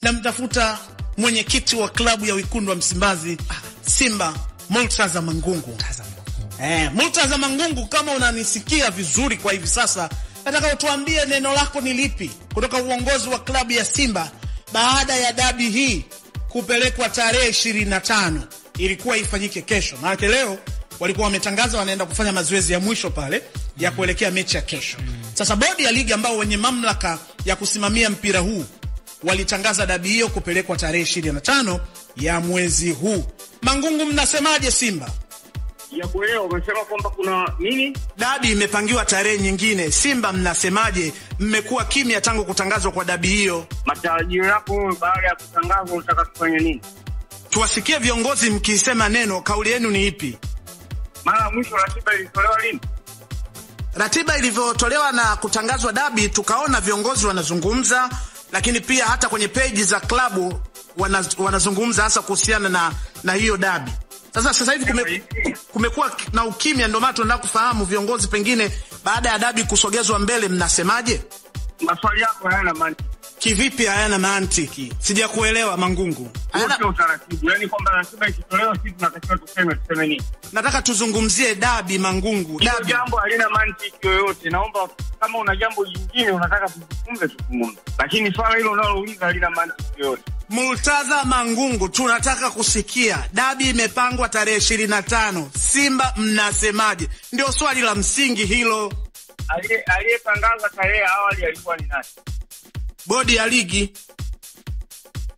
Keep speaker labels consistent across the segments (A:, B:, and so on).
A: Namtafuta mwenyekiti wa klabu ya Wekundu wa Msimbazi Simba, Murtaza Mangungu. Murtaza Mangungu, kama unanisikia vizuri kwa hivi sasa, nataka utuambie neno lako ni lipi kutoka uongozi wa klabu ya Simba baada ya dabi hii kupelekwa tarehe 25. Ilikuwa ifanyike kesho. Na leo walikuwa wametangaza wanaenda kufanya mazoezi ya mwisho pale ya kuelekea mechi ya kesho. Sasa bodi ya ligi ambao wenye mamlaka ya kusimamia mpira huu walitangaza dabi hiyo kupelekwa tarehe 25 ya mwezi huu. Mangungu, mnasemaje Simba?
B: Ya kuelewa umesema kwamba kuna nini?
A: Dabi imepangiwa tarehe nyingine. Simba mnasemaje? Mmekuwa kimya tangu kutangazwa kwa dabi hiyo.
B: Matarajio yako baada ya kutangazwa unataka tufanye nini?
A: Tuwasikie viongozi mkisema neno, kauli yenu ni ipi?
B: Mara mwisho ratiba ilitolewa lini?
A: Ratiba ilivyotolewa na kutangazwa dabi, tukaona viongozi wanazungumza, lakini pia hata kwenye peji za klabu wanazungumza hasa kuhusiana na hiyo dabi. Sasa hivi kumekuwa na ukimya, ndio maana tunataka kufahamu viongozi, pengine baada ya dabi kusogezwa mbele, mnasemaje?
B: Maswali yako hayana mantiki.
A: Kivipi hayana mantiki? Sijakuelewa Mangungu.
B: Sio utaratibu. Yaani kwamba ratiba ikitolewa sisi tunatakiwa tuseme nini?
A: Nataka tuzungumzie dabi Mangungu.
B: Dabi jambo halina mantiki yoyote. Naomba kama una jambo lingine unataka tuzungumze. Lakini swala hilo unalouliza halina mantiki yoyote.
A: Murtaza Mangungu, tunataka kusikia dabi imepangwa tarehe 25. Simba mnasemaje? Ndio swali la msingi hilo.
B: Aliyetangaza tarehe awali alikuwa ni nani?
A: Bodi ya ligi.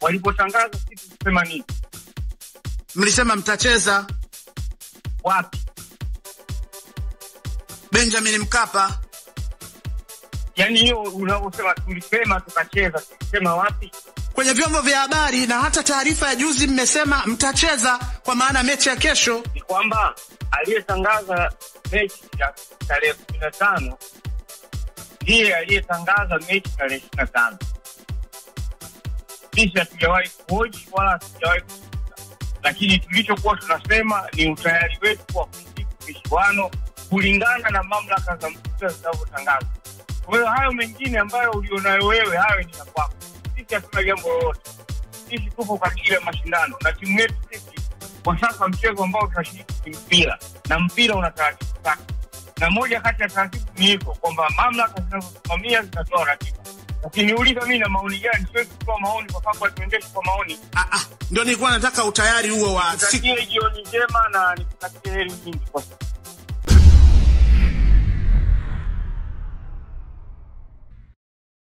B: Walipotangaza sisi tusema nini?
A: Mlisema mtacheza
B: wapi?
A: Benjamin Mkapa.
B: Yaani hiyo unaosema tulisema tukacheza, tusema wapi?
A: Kwenye vyombo vya habari na hata taarifa ya juzi mmesema mtacheza, kwa maana mechi ya kesho.
B: Ni kwamba aliyetangaza mechi ya tarehe 15 ndiye aliyetangaza mechi tarehe 25. Sisi hatujawahi kuhoji wala hatujawahi kusikiza. Lakini tulichokuwa tunasema ni utayari wetu wa kushiriki michuano kulingana na mamlaka za mpira zinavyotangaza. Kwa hiyo hayo mengine ambayo ulionayo wewe, hayo ni ya kwako. Sisi hatuna jambo lolote. Sisi tuko kwa ajili ya mashindano na timu yetu sisi kwa sasa mchezo ambao tunashiriki ni mpira, na mpira una taratibu zake. Na moja kati ya taratibu ni hivyo kwamba mamlaka zinazosimamia zinatoa ratiba. Ukiniuliza mimi na maoni gani, siwezi kutoa maoni kwa sababu hatuendeshi kwa maoni.
A: Ndio nilikuwa nataka utayari huo wa
B: siku. Jioni njema na nikutakie heri nyingi kwa sasa.